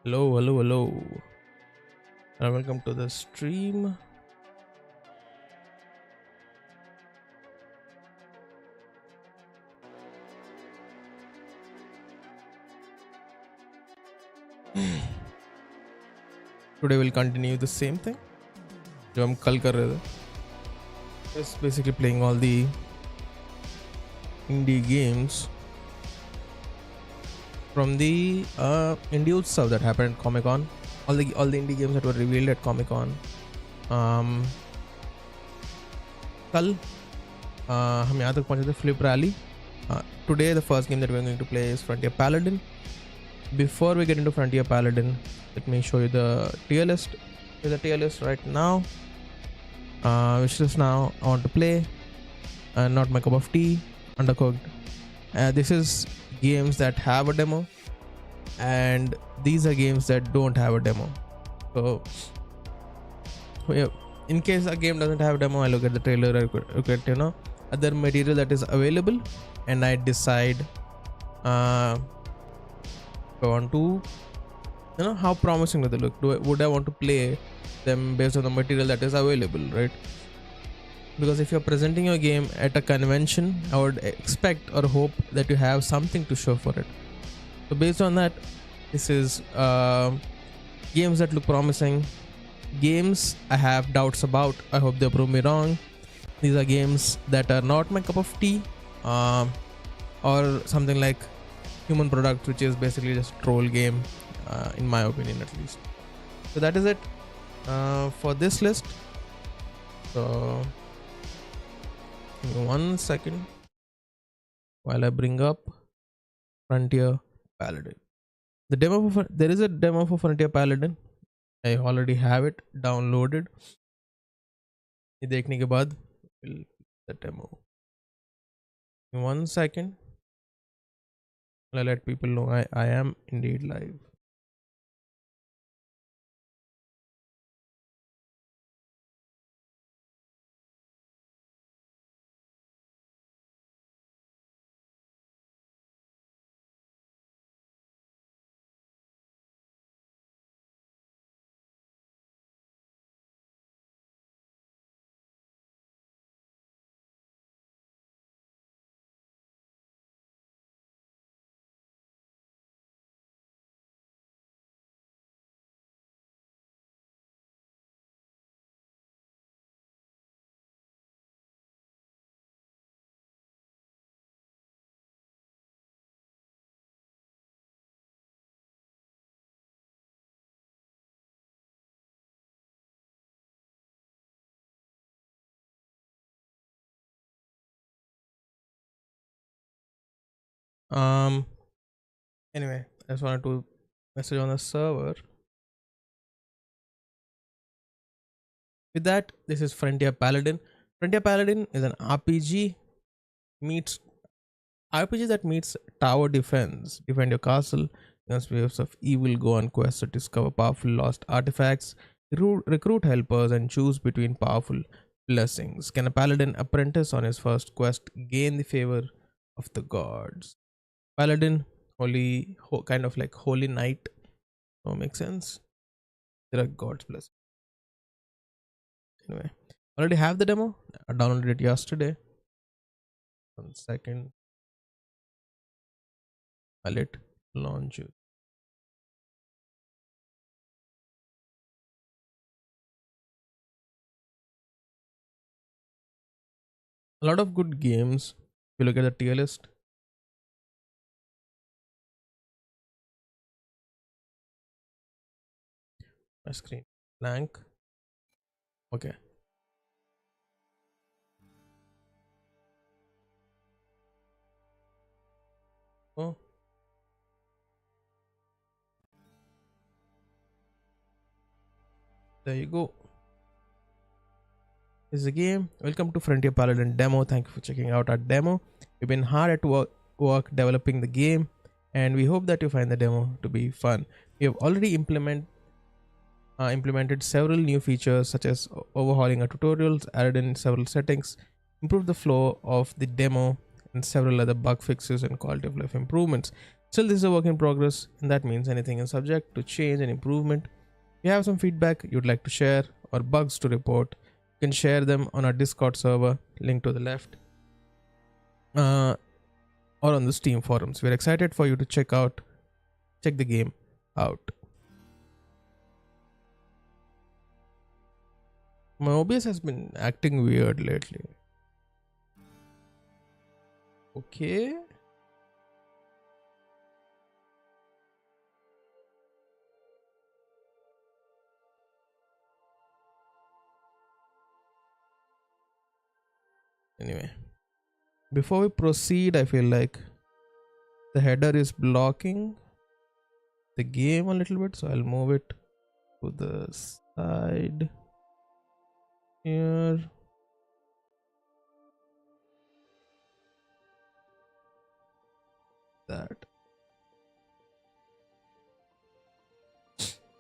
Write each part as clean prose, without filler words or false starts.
Hello, hello, hello, and welcome to the stream. Today we'll continue the same thing. जो हम कल कर रहे थे. Just basically playing all the indie games from the indie Utsav that happened at Comic Con. All the indie games that were revealed at Comic Con. कल हम यहाँ तक पहुँचे थे Flip Rally. Today the first game that we're going to play is Frontier Paladin. Before we get into Frontier Paladin, let me show you the tier list. Here's the tier list right now. Which is now I want to play. Not my cup of tea. Undercooked. This is games that have a demo, and these are games that don't have a demo. So, yeah, in case a game doesn't have a demo, I look at the trailer. I look at other material that is available, and I decide. I want to how promising do they look. Would I want to play them based on the material that is available, right? Because if you're presenting your game at a convention, I would expect or hope that you have something to show for it. So based on that, this is games that look promising, games I have doubts about. I hope they prove me wrong. These are games that are not my cup of tea, or something like Human Product, which is basically just a troll game, in my opinion at least. So that is it for this list. So give me 1 second while I bring up Frontier Paladin. There is a demo for Frontier Paladin. I already have it downloaded. ये देखने के बाद the demo. In 1 second, I'll let people know I am indeed live. Anyway, I just wanted to message on the server. With that, this is Frontier Paladin. Frontier Paladin is an RPG that meets tower defense. Defend your castle against waves of evil. Go on quests to discover powerful lost artifacts. Recruit helpers and choose between powerful blessings. Can a paladin apprentice on his first quest gain the favor of the gods? Paladin, kind of like holy knight. So makes sense. There are gods blessings. Anyway, already have the demo. I downloaded it yesterday. 1 second. I'll let launch it. A lot of good games. If you look at the tier list, my screen blank. Okay. Oh. There you go. This is the game. Welcome to Frontier Paladin demo. Thank you for checking out our demo. We've been hard at work developing the game, and we hope that you find the demo to be fun. We have already implemented several new features such as overhauling our tutorials, added in several settings, improved the flow of the demo, and several other bug fixes and quality of life improvements. Still, this is a work in progress, and that means anything is subject to change and improvement. If you have some feedback you'd like to share or bugs to report, you can share them on our Discord server, link to the left, or on the Steam forums. We're excited for you to check the game out. My OBS has been acting weird lately. Okay. Anyway, before we proceed, I feel like the header is blocking the game a little bit, so I'll move it to the side here.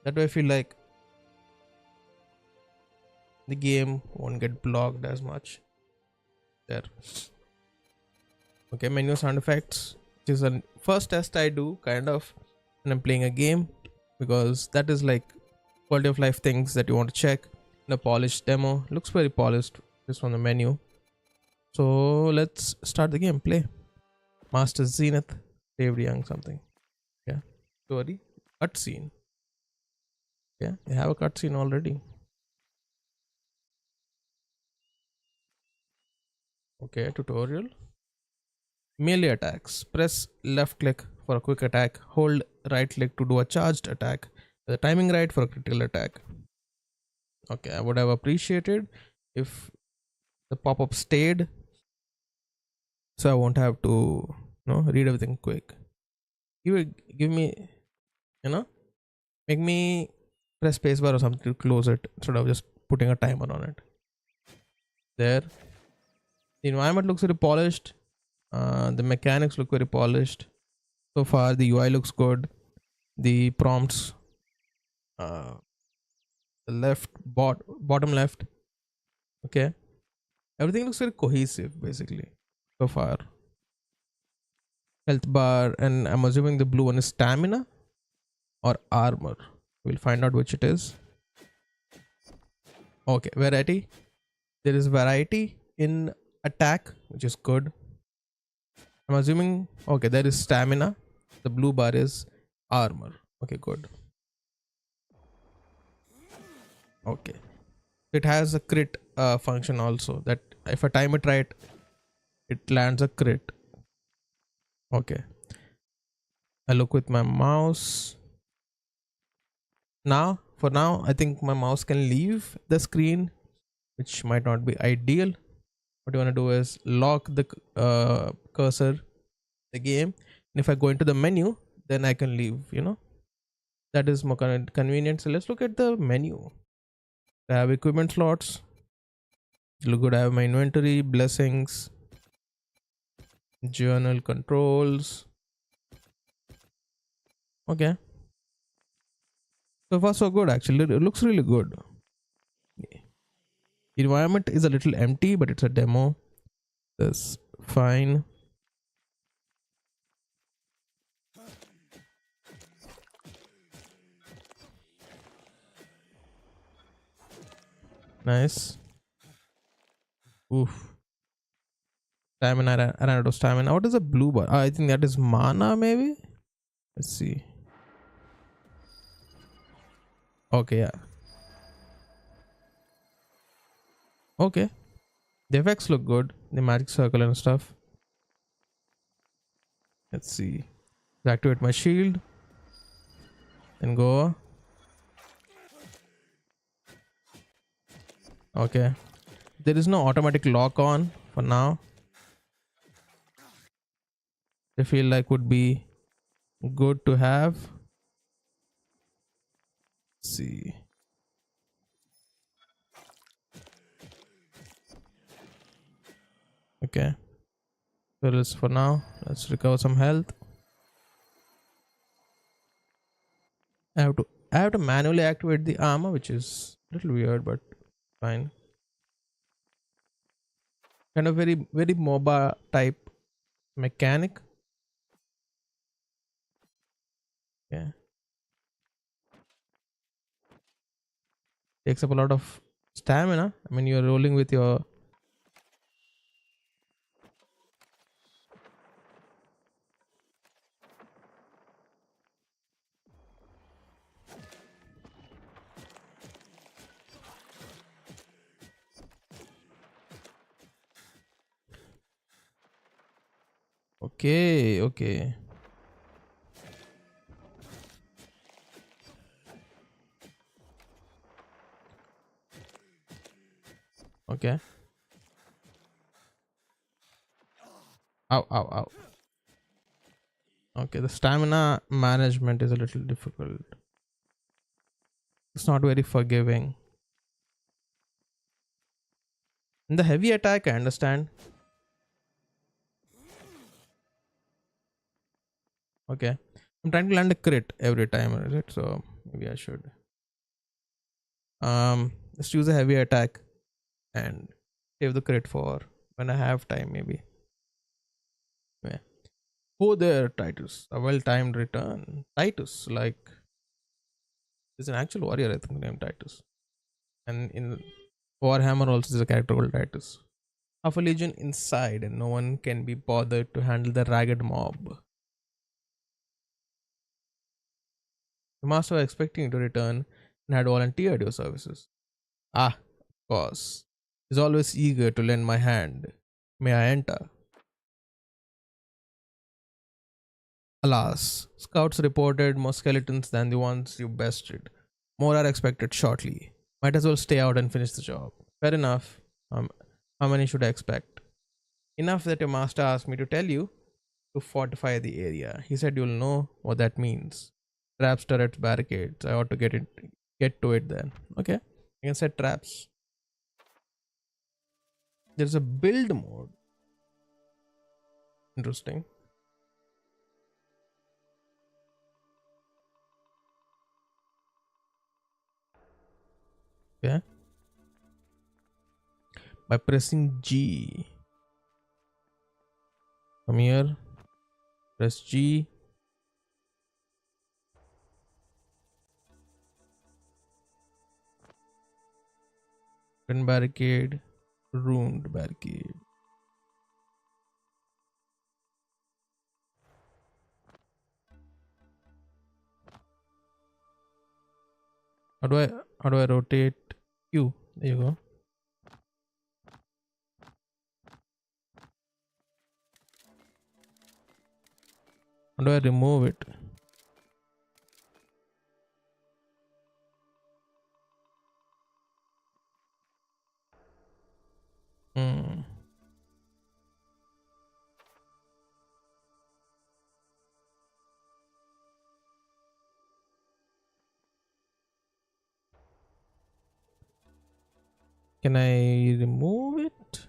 That way I feel like the game won't get blocked as much. There. Okay, menu sound effects, which is a first test I do kind of when I'm playing a game, because that is like quality of life things that you want to check in a polished demo. Looks very polished just from the menu. So let's start the game. Play. Master Zenith, David Young something. Yeah. Story. Cutscene. Yeah, they have a cutscene already. Okay, tutorial. Melee attacks. Press left click for a quick attack. Hold right click to do a charged attack. The timing right for a critical attack. Okay, I would have appreciated if the pop-up stayed, so I won't have to read everything quick. Give me, make me press spacebar or something to close it instead of just putting a timer on it. There. The environment looks very polished. The mechanics look very polished. So far, the UI looks good. The prompts, the bottom left. Okay. Everything looks very cohesive, basically, so far. Health bar, and I'm assuming the blue one is stamina or armor. We'll find out which it is. Okay, variety. There is variety in attack, which is good. I'm assuming, okay, there is stamina. The blue bar is armor. Okay, good. Okay. It has a crit function also, that if I time it right, it lands a crit. Okay. I look with my mouse. Now, for now, I think my mouse can leave the screen, which might not be ideal. What you want to do is lock the cursor, the game, and if I go into the menu, then I can leave, that is more convenient. So let's look at the menu. I have equipment slots. Look good. I have my inventory, blessings, journal controls. Okay. So far so good, actually. It looks really good. Environment is a little empty, but it's a demo. That's fine. Nice. Oof. Stamina. I ran out of stamina. What is a blue bar? I think that is mana, maybe. Let's see. Okay, yeah. Okay. The effects look good. The magic circle and stuff. Let's see. Activate my shield. Then go. Okay. There is no automatic lock on for now. I feel like would be good to have. Let's see. Okay. So let's for now. Let's recover some health. I have to manually activate the armor, which is a little weird, but fine. Kind of very MOBA type mechanic. Yeah. Takes up a lot of stamina. I mean, you're rolling with your. Okay, okay. Okay. Ow, ow, ow. Okay, the stamina management is a little difficult. It's not very forgiving. In the heavy attack, I understand. Okay. I'm trying to land a crit every time, is it? So maybe I should. Just use a heavy attack and save the crit for when I have time, maybe. Yeah. Oh, there, Titus. A well-timed return. Titus, like, is an actual warrior, I think, named Titus. And in Warhammer also there's a character called Titus. Half a legion inside, and no one can be bothered to handle the ragged mob. The master was expecting you to return and had volunteered your services. Ah, of course. He's always eager to lend my hand. May I enter? Alas, scouts reported more skeletons than the ones you bested. More are expected shortly. Might as well stay out and finish the job. Fair enough. Um, how many should I expect? Enough that your master asked me to tell you to fortify the area. He said you'll know what that means. Traps, turrets, barricades. I ought to get to it then. Okay. You can set traps. There's a build mode. Interesting. Yeah. By pressing G. Come here. Press G. Run barricade. Ruined barricade. How do I rotate Q? There you go. How do I remove it? Hmm. Can I remove it?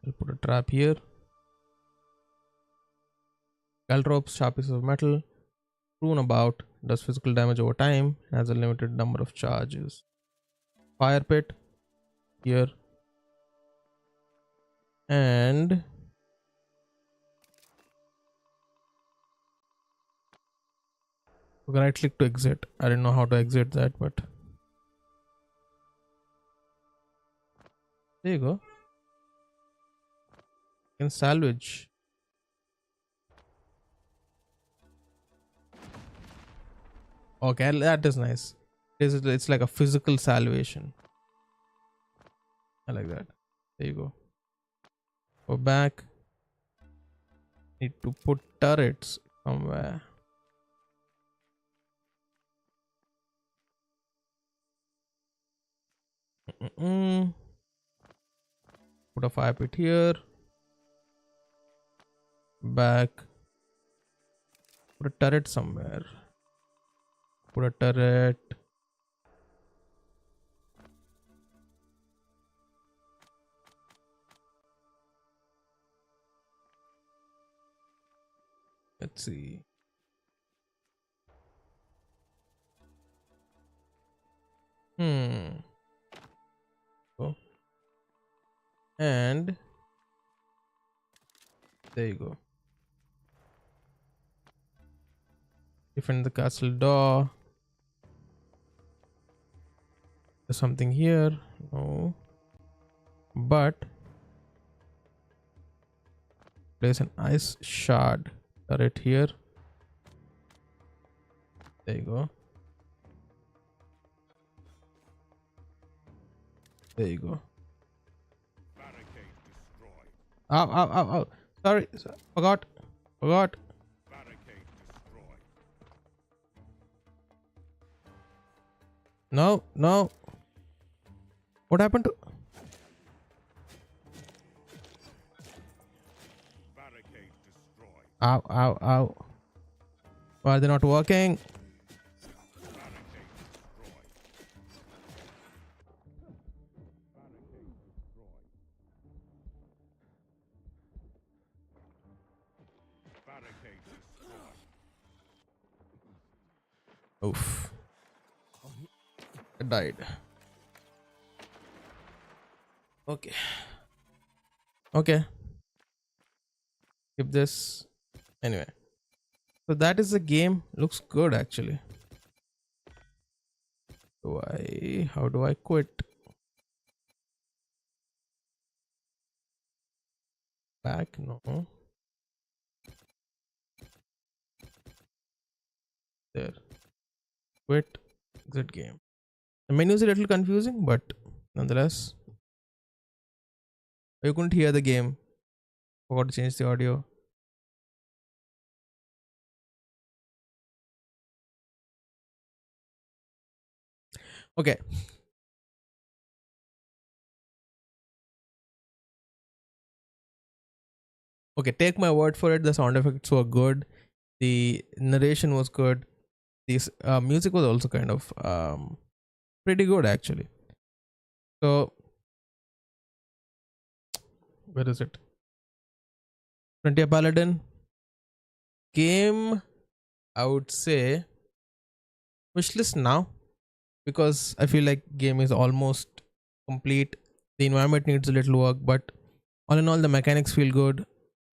I'll put a trap here. Caltrops, sharp pieces of metal. Rune about. Does physical damage over time. Has a limited number of charges. Fire pit. Here. And you can right click to exit. I didn't know how to exit that, but there you go. You can salvage. Okay, that is nice. It's like a physical salvation. I like that. There you go. Go back. Need to put turrets somewhere. Put a fire pit here. Back. Put a turret somewhere. Put a turret. Let's see. And there you go. Defend the castle door. There's something here. No. But place an ice shard turret here. There you go. There you go. Barricade destroyed. Ow, ow, ow, ow. Sorry. Forgot. Forgot. Barricade destroyed. No, no. What happened to... Barricade destroyed. Ow, ow, ow. Why are they not working? Barricade destroyed. Barricade destroyed. Barricade destroyed. Oof. I died. Okay. Okay. Keep this. Anyway. So that is the game. Looks good actually. How do I quit? Back? No. There. Quit. Exit game. The menu is a little confusing, but nonetheless. You couldn't hear the game. Forgot to change the audio. Okay. Okay, take my word for it. The sound effects were good. The narration was good. This music was also kind of pretty good actually. So where is it? Frontier Paladin game. I would say wishlist now, because I feel like game is almost complete. The environment needs a little work, but all in all, the mechanics feel good.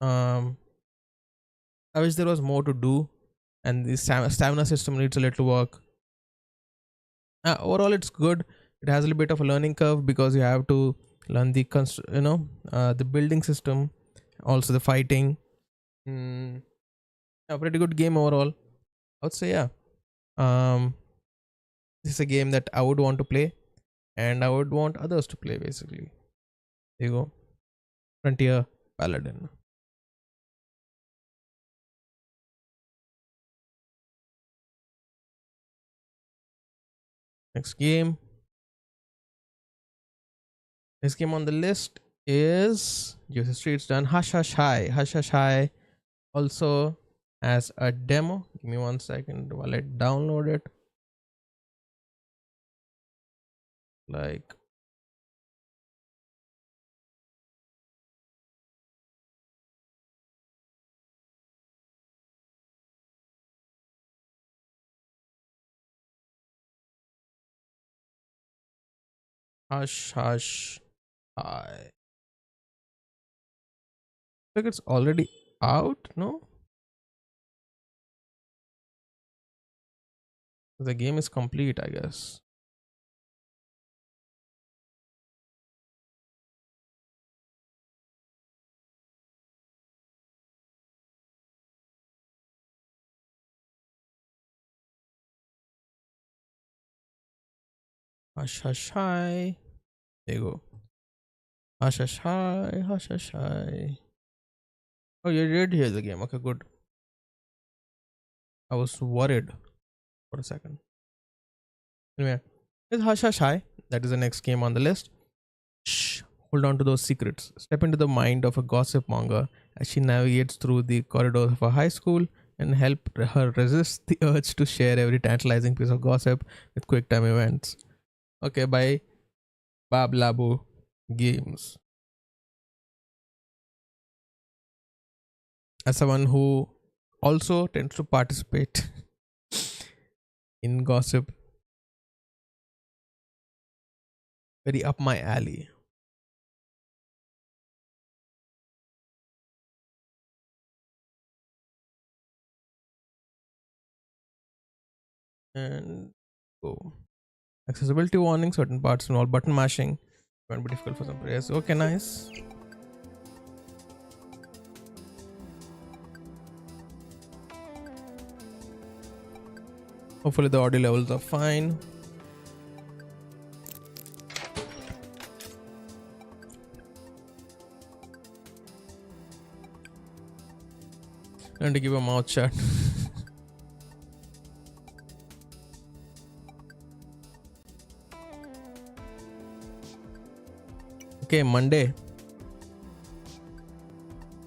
I wish there was more to do, and the stamina system needs a little work. Overall, it's good. It has a little bit of a learning curve because you have to learn the the building system, also the fighting. A pretty good game overall. I would say, yeah. Um, this is a game that I would want to play, and I would want others to play. Basically, there you go. Frontier Paladin. Next game. Next game on the list is Juicy Streets done. Hush Hush High. Hush Hush High also as a demo. Give me 1 second while I download it. Like, Hush Hush High. Like it's already out, no? The game is complete, I guess. Hush Hush High. There you go. Hush Hush High. Hush Hush High. Oh, you did hear the game. Okay, good. I was worried for a second. Anyway, it's Hush Hush High. That is the next game on the list. Shh. Hold on to those secrets. Step into the mind of a gossip monger as she navigates through the corridors of a high school and help her resist the urge to share every tantalizing piece of gossip with quick time events. Okay, by Bab Labo Games. As someone who also tends to participate in gossip, very up my alley. and go. Accessibility warning, certain parts involve button mashing, can be difficult for some players. Okay, nice. Hopefully the audio levels are fine. And to give a mouth shut. Okay, Monday.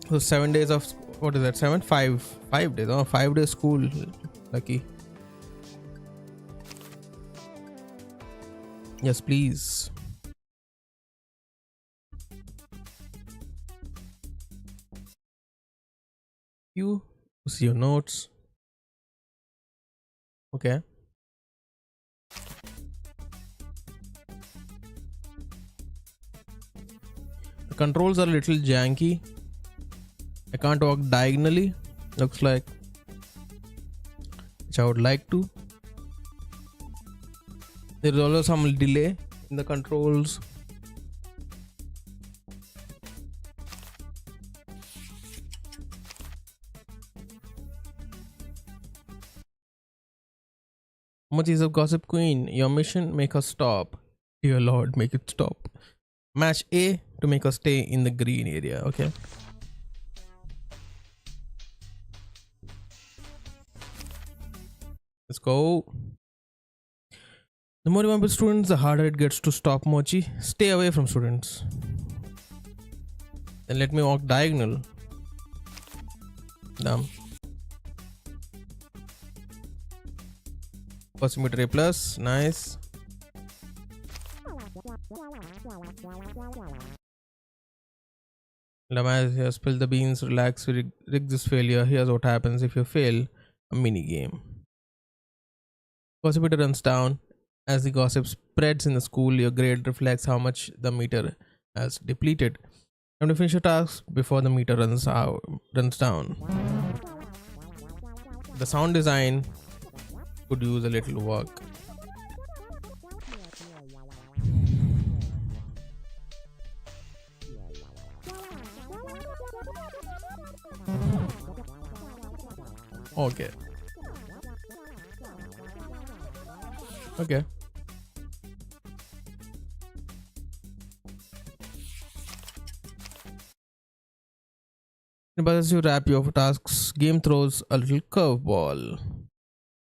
So 7 days of, what is that? 5 days. Oh, 5 days school. Lucky. Yes, please. You see your notes. Okay. The controls are a little janky. I can't walk diagonally. Looks like, which I would like to. There is also some delay in the controls. How much is of Gossip Queen? Your mission, make her stop. Dear Lord, make it stop. Match A to make her stay in the green area. Okay. Let's go. The more you want with students, the harder it gets to stop Mochi. Stay away from students. Then let me walk diagonal. Damn. Possimeter A plus. Nice. Lamaz here, spill the beans, relax, rig this failure. Here's what happens if you fail a mini game. Gossip meter runs down. As the gossip spreads in the school, your grade reflects how much the meter has depleted. Time to finish your task before the meter runs down. The sound design could use a little work. Okay. Okay. But as you wrap your tasks, game throws a little curveball.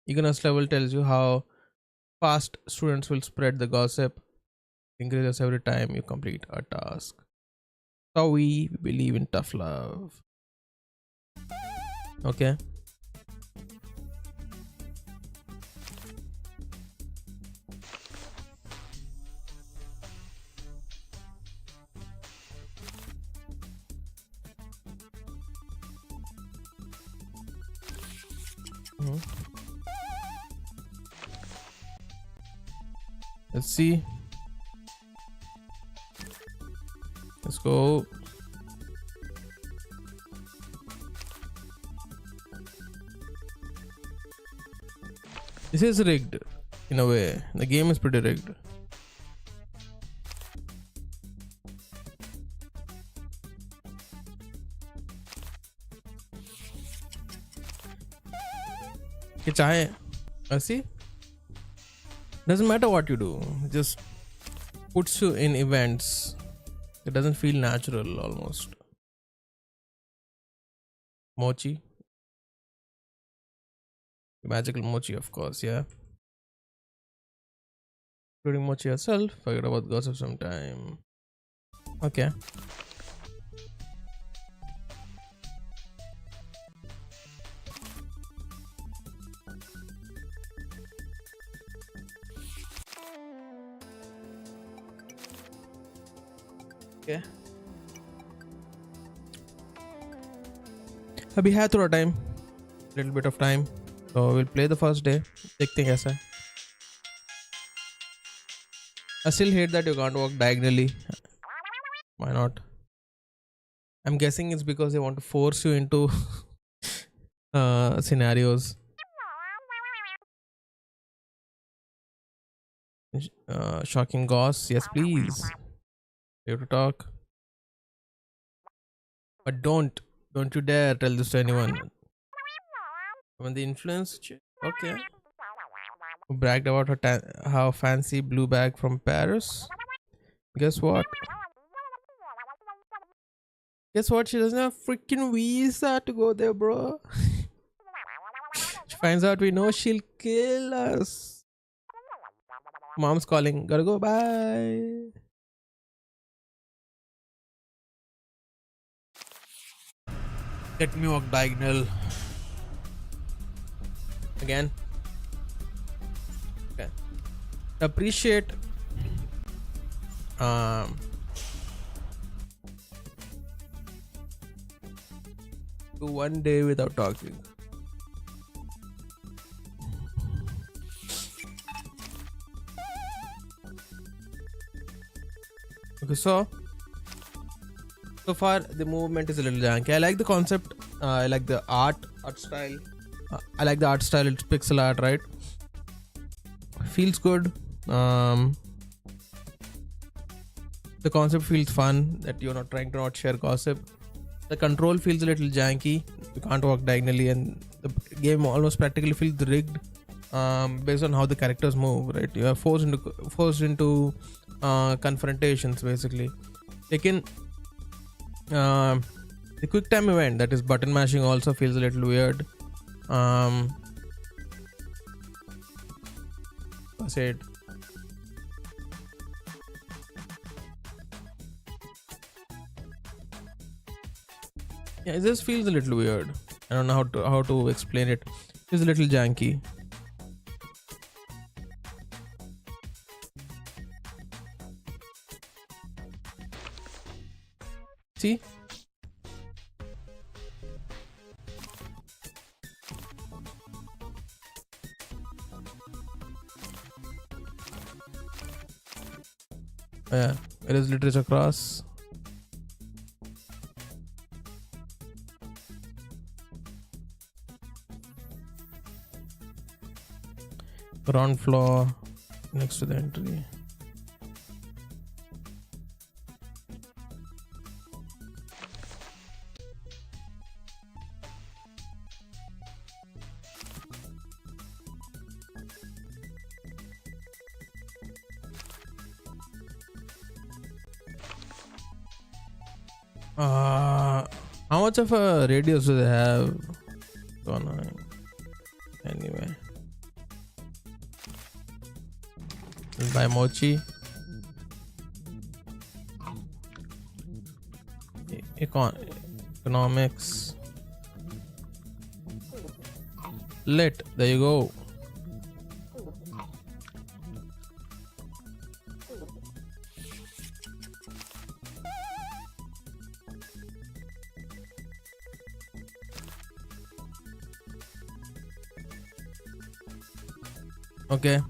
Eagerness level tells you how fast students will spread the gossip. Increases every time you complete a task. So we believe in tough love. Okay. Let's see. Let's go. This is rigged in a way. The game is pretty rigged. See, doesn't matter what you do, it just puts you in events. It doesn't feel natural almost. Mochi, magical Mochi, of course, yeah. Including Mochi herself. Forget about gossip sometime. Okay. Okay. अभी है थोड़ा time, little bit of time, so we'll play the first day. देखते हैं कैसा है. I still hate that you can't walk diagonally. Why not? I'm guessing it's because they want to force you into scenarios. Shocking goss. Yes, please. You have to talk. But don't you dare tell this to anyone. When the influence, okay. Who bragged about her how fancy blue bag from Paris. Guess what? Guess what? She doesn't have freaking visa to go there, bro. She finds out we know she'll kill us. Mom's calling. Gotta go. Bye. Let me walk diagonal. Again. Okay. Appreciate to one day without talking. Okay, so far the movement is a little janky. I like the concept. I like the art style. I like the art style. It's pixel art, right? Feels good. The concept feels fun. That you're not trying to not share gossip. The control feels a little janky. You can't walk diagonally, and the game almost practically feels rigged based on how the characters move. Right? You are forced into confrontations basically. Taken. The quick time event, that is button mashing, also feels a little weird. I said yeah, it just feels a little weird. I don't know how to explain it. It's a little janky. See? Yeah, it is literature across. Ground floor next to the entry. How much of a radius do they have? So annoying. Anyway, we'll buy mochi. Economics. Lit. There you go. Okay.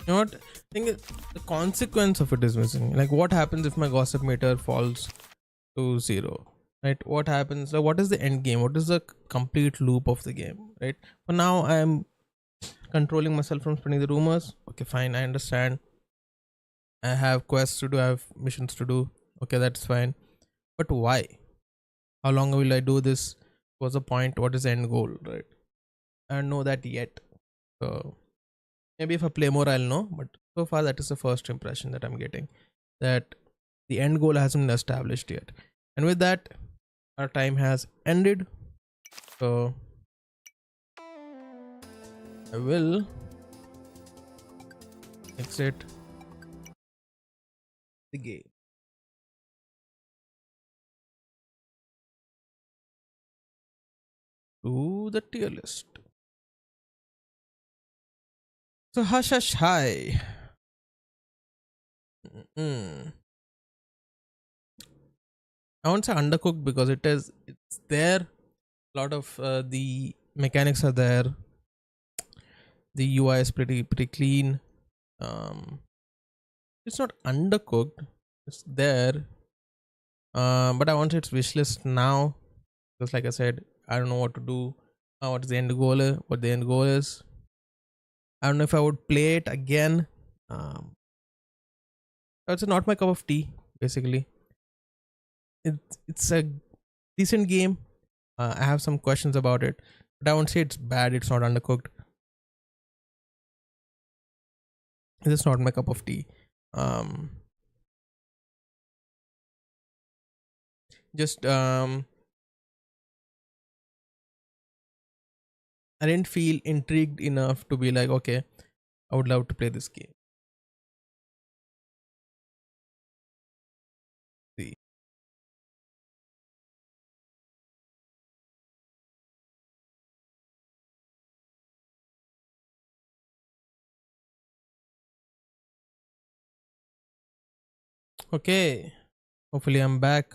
You know what? I think the consequence of it is missing. Like, what happens if my gossip meter falls to 0? Right? What happens? So what is the end game? What is the complete loop of the game? Right? For now, I am controlling myself from spreading the rumors. Okay, fine. I understand. I have quests to do. I have missions to do. Okay, that's fine. But why? How long will I do this? What's the point? What is the end goal? Right? I don't know that yet. So maybe if I play more, I'll know. But so far, that is the first impression that I'm getting. That the end goal hasn't been established yet. And with that, our time has ended. So I will exit the game. To the tier list. So hush hush hi. I won't say undercooked because it's there. A lot of the mechanics are there. The UI is pretty clean. It's not undercooked. It's there. But I want its wishlist now because, like I said, I don't know what to do. What is the end goal? What the end goal is? I don't know if I would play it again. It's not my cup of tea. Basically, it's a decent game. I have some questions about it, but I won't say it's bad. It's not undercooked. It's just not my cup of tea. Um, just I didn't feel intrigued enough to be like, okay, I would love to play this game. See. Okay, hopefully I'm back.